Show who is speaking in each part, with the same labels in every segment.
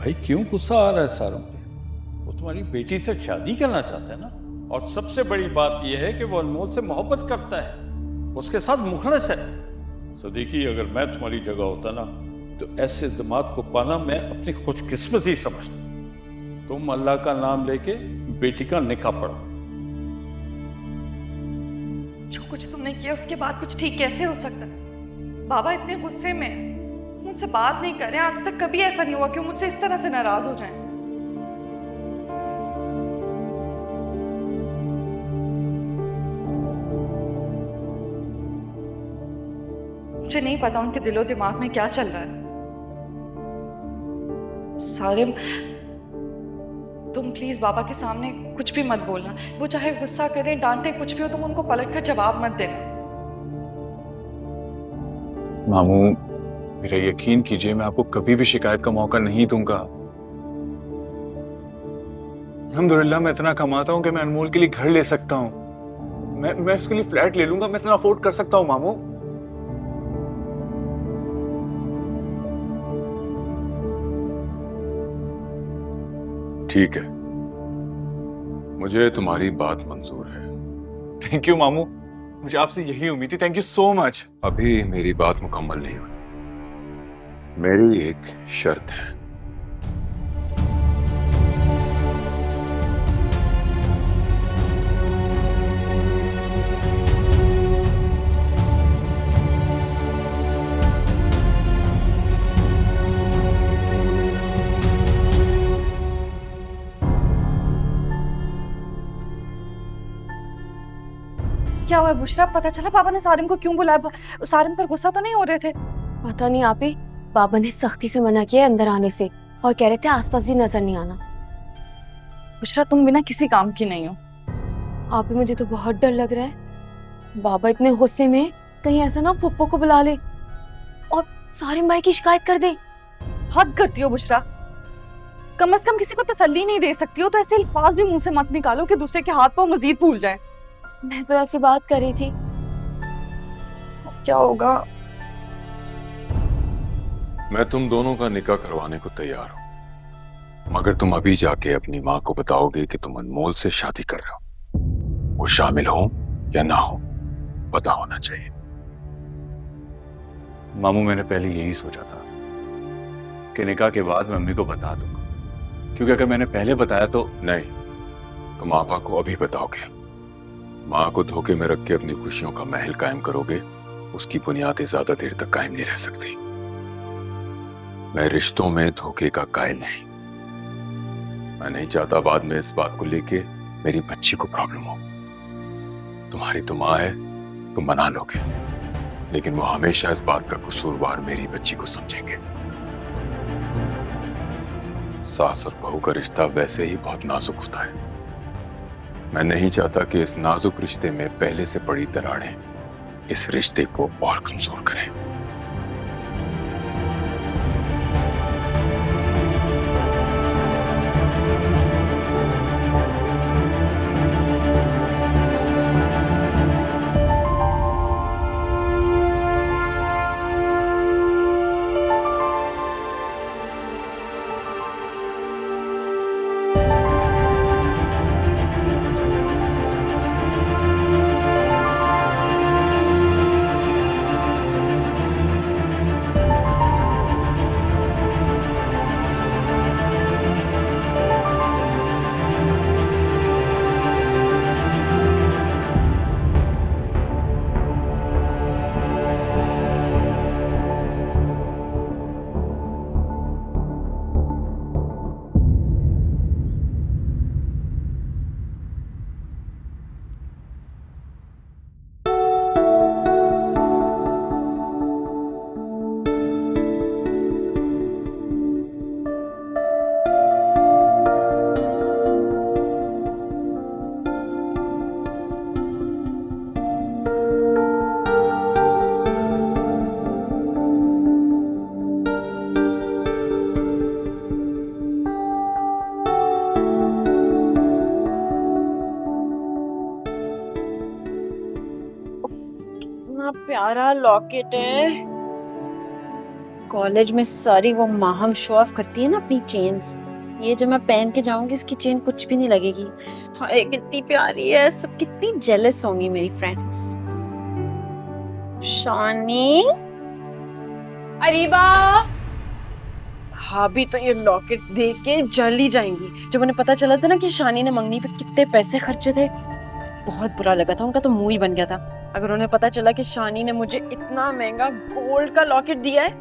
Speaker 1: भाई क्यों गुस्सा आ रहा है सारों पे? वो तुम्हारी बेटी से शादी करना चाहता है ना, और सबसे बड़ी बात यह है कि वो अनमोल से मोहब्बत करता है, उसके साथ मुखलिस है। सदीकी, अगर मैं तुम्हारी जगह होता ना तो ऐसे दिमाग को पाना मैं अपनी खुशकिस्मती समझता। तुम अल्लाह का नाम लेके बेटी का निकाह पढ़ो।
Speaker 2: जो कुछ तुमने किया उसके बाद कुछ ठीक कैसे हो सकता है? बाबा इतने गुस्से में हैं, मुझसे बात नहीं कर रहे हैं। आज तक कभी ऐसा नहीं हुआ कि वो मुझसे इस तरह से नाराज हो जाएं। मुझे नहीं पता उनके दिलो दिमाग में क्या चल रहा है। सारिम, तुम प्लीज बाबा के सामने कुछ भी मत बोलना। वो चाहे गुस्सा करें, डांटे, कुछ भी हो, तुम उनको पलट कर जवाब मत देना।
Speaker 3: मामू, मेरा यकीन कीजिए, मैं आपको कभी भी शिकायत का मौका नहीं दूंगा। अल्हम्दुलिल्लाह मैं इतना कमाता हूँ कि मैं अनमोल के लिए घर ले सकता हूँ। मैं इसके लिए फ्लैट ले लूंगा, मैं इतना अफोर्ड कर सकता हूँ मामू।
Speaker 4: ठीक है, मुझे तुम्हारी बात मंजूर है।
Speaker 3: थैंक यू मामू, मुझे आपसे यही उम्मीद थी। Thank you so much.
Speaker 4: अभी मेरी बात मुकम्मल नहीं हुई। मेरी एक शर्त है।
Speaker 2: क्या हुआ बुशरा? पता चला बाबा ने सारिम को क्यों बुलाया? सारिम पर गुस्सा तो नहीं हो रहे थे?
Speaker 5: पता नहीं आपी, बाबा ने सख्ती से मना किया अंदर आने से और कह रहे थे आसपास भी नजर नहीं आना।
Speaker 2: बुशरा, तुम बिना किसी काम की नहीं हो।
Speaker 5: आपी मुझे तो बहुत डर लग रहा है। बाबा इतने गुस्से में, कहीं ऐसा ना पुप्पो को बुला ले और सारिम भाई की शिकायत कर दे।
Speaker 2: हद करती हो बुशरा। कम से कम किसी को तसल्ली नहीं दे सकती हो तो ऐसे अल्फाज भी मुंह से मत निकालो कि दूसरे के हाथ पांव मजीद भूल जाए।
Speaker 5: मैं तो ऐसी बात कर रही थी।
Speaker 2: क्या होगा?
Speaker 4: मैं तुम दोनों का निकाह करवाने को तैयार हूं, मगर तुम अभी जाके अपनी माँ को बताओगे कि तुम अनमोल से शादी कर रहे हो। वो शामिल हो या ना हो, पता होना चाहिए।
Speaker 3: मामू, मैंने पहले यही सोचा था कि निकाह के बाद मैं अम्मी को बता दूंगा, क्योंकि अगर मैंने पहले बताया तो।
Speaker 4: नहीं, तुम आपा को अभी बताओगे। माँ को धोखे में रख के अपनी खुशियों का महल कायम करोगे, उसकी बुनियादें ज्यादा देर तक कायम नहीं रह सकती। मैं रिश्तों में धोखे का कायल नहीं। मैं नहीं चाहता बाद में इस बात को लेके मेरी बच्ची को प्रॉब्लम हो। तुम्हारी तो माँ है, तुम मना लोगे, लेकिन वो हमेशा इस बात का कसूरवार मेरी बच्ची को समझेंगे। सास और बहू का रिश्ता वैसे ही बहुत नाजुक होता है। मैं नहीं चाहता कि इस नाजुक रिश्ते में पहले से पड़ी दरारें इस रिश्ते को और कमजोर करें।
Speaker 6: कितना प्यारा लॉकेट है। कॉलेज में सारी वो माहम शो ऑफ करती है ना अपनी चेन्स, ये जब मैं पहन के जाऊंगी इसकी चेन कुछ भी नहीं लगेगी। हाय कितनी प्यारी है, सब कितनी जेलस होंगी मेरी फ्रेंड्स। शानी, अरीबा, भाभी तो ये लॉकेट देख के जल ही जाएंगी। जब उन्हें पता चला था ना कि शानी ने मंगनी पे कितने पैसे खर्चे थे, बहुत बुरा लगा था, उनका तो मुंह ही बन गया था। अगर उन्हें पता चला कि शानी ने मुझे इतना महंगा गोल्ड का लॉकेट दिया है,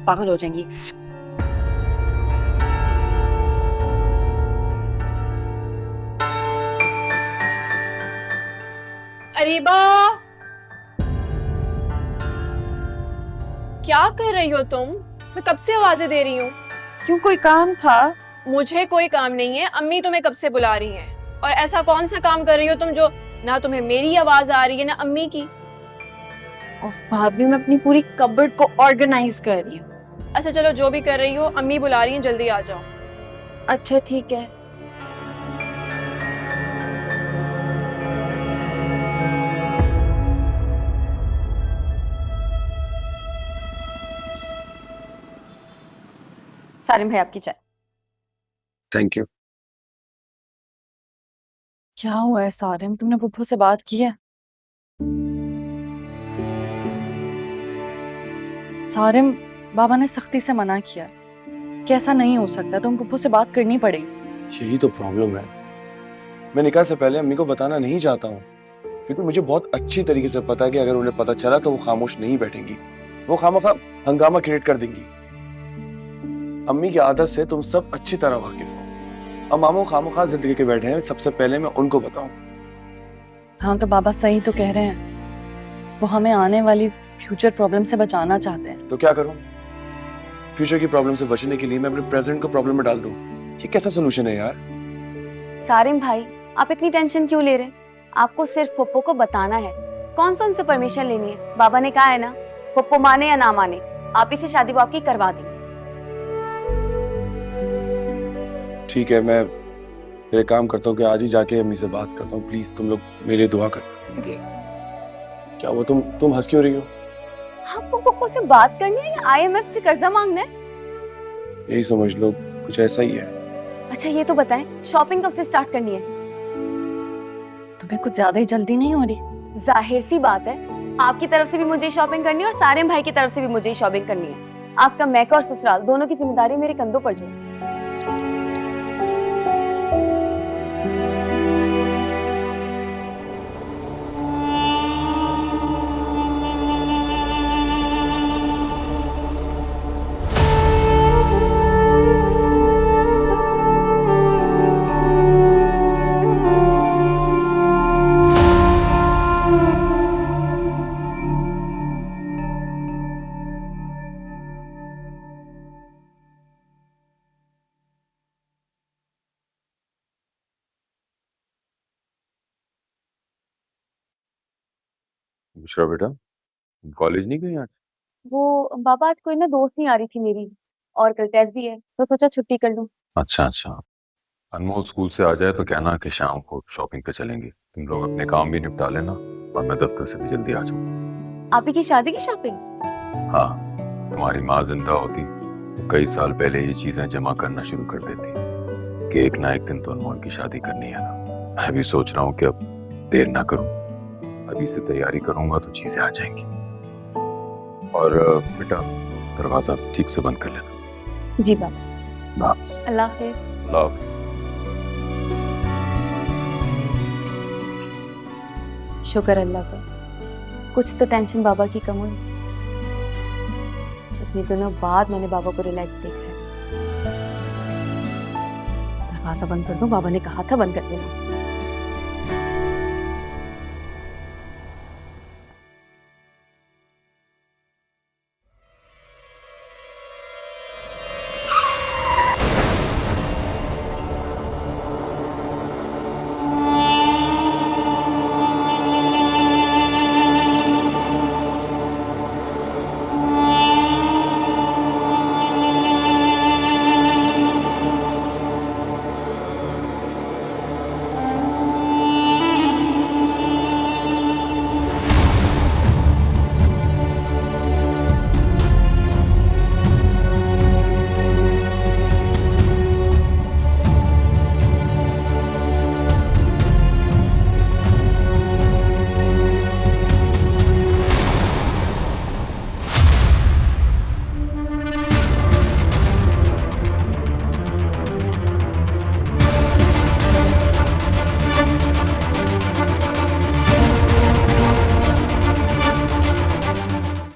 Speaker 6: पागल हो जाएंगी। अरीबा, क्या कर रही हो तुम? मैं कब से आवाजें दे रही हूँ। क्यों, कोई काम था? मुझे कोई काम नहीं है, अम्मी तुम्हें कब से बुला रही हैं। और ऐसा कौन सा काम कर रही हो तुम जो ना तुम्हें मेरी आवाज आ रही है ना अम्मी की? उफ भाभी, मैं अपनी पूरी कबर्ड को ऑर्गेनाइज कर रही हूँ। अच्छा चलो, जो भी कर रही हो, अम्मी बुला रही हैं, जल्दी आ जाओ। अच्छा ठीक है।
Speaker 5: सारिम भाई आपकी चाय।
Speaker 4: Thank you.
Speaker 6: क्या हुआ है सारिम, तुमने पुप्पो से बात की है? सारिम, बाबा ने सख्ती से मना किया कि ऐसा नहीं हो सकता, तुम पुप्पो से बात करनी पड़ेगी।
Speaker 3: यही तो प्रॉब्लम है। मैं निकाह से पहले अम्मी को बताना नहीं चाहता हूँ, क्योंकि मुझे बहुत अच्छी तरीके से पता है कि अगर उन्हें पता चला तो वो खामोश नहीं बैठेंगी, वो खामखा हंगामा क्रिएट कर देंगी। अम्मी की आदत से तुम सब अच्छी तरह वाकिफ हो। अब मामू खामखा जिंदगी के बैठे हैं, सबसे पहले मैं उनको बताऊं।
Speaker 6: हाँ तो बाबा सही तो कह रहे हैं, वो हमें आने वाली फ्यूचर प्रॉब्लम से बचाना चाहते हैं।
Speaker 3: तो क्या करूं? फ्यूचर की प्रॉब्लम से बचने के लिए मैं अपने प्रेजेंट को प्रॉब्लम में डाल दूं? ये कैसा सोल्यूशन है यार?
Speaker 5: सारिम भाई, आप इतनी टेंशन क्यों ले रहे हैं? आपको सिर्फ पप्पो को बताना है। कौन सा उनसे परमिशन लेनी है? बाबा ने कहा है ना, पप्पो माने या ना माने, आप इसे शादी वो आपकी करवा देंगे।
Speaker 3: ठीक है, मैं फिर एक काम करता हूँ कि आज ही जाके अम्मी से बात करता हूँ। प्लीज तुम लोग मेरे लिए दुआ करना। क्या वो तुम हंस क्यों रही हो?
Speaker 5: आपको पप्पो से बात करनी है या IMF से कर्जा मांगना है?
Speaker 3: यही समझ लो, कुछ ऐसा ही है।
Speaker 5: अच्छा ये तो बताएं, शॉपिंग कब से स्टार्ट करनी है?
Speaker 6: तुम्हें कुछ ज्यादा ही जल्दी नहीं हो रही?
Speaker 5: जाहिर सी बात है, आपकी तरफ से भी मुझे शॉपिंग करनी है और सारिम भाई की तरफ से भी मुझे शॉपिंग करनी है। आपका मैका और ससुराल दोनों की जिम्मेदारी मेरे कंधों पर जाए।
Speaker 4: बुशरा बेटा, कॉलेज नहीं गई आज?
Speaker 5: वो बाबा, आज कोई ना दोस्त नहीं आ रही थी मेरी, और कल टेस्ट भी है, तो सोचा छुट्टी कर लूं।
Speaker 4: अच्छा अच्छा, अनमोल स्कूल से आ जाए तो कहना कि शाम को शॉपिंग पे चलेंगे। तुम लोग अपने काम भी निपटा लेना और मैं दफ्तर से भी जल्दी आ जाऊँ।
Speaker 5: आप ही की शादी की शॉपिंग?
Speaker 4: हाँ, तुम्हारी माँ जिंदा होती तो कई साल पहले ये चीजें जमा करना शुरू कर देती कि एक ना एक दिन तो अनमोल की शादी करनी है ना। मैं भी सोच रहा हूँ कि अब देर ना करूँ, अभी से तैयारी करूंगा तो चीजें आ जाएंगी। और बेटा, दरवाजा ठीक से बंद कर लेना।
Speaker 5: जी बाबा। अल्लाह हाफिज।
Speaker 4: अल्लाह हाफिज।
Speaker 5: शुक्र अल्लाह का, कुछ तो टेंशन बाबा की कम हुई। इतने दिनों बाद मैंने बाबा को रिलैक्स देखा है। दरवाजा बंद कर दो, बाबा ने कहा था बंद कर देना।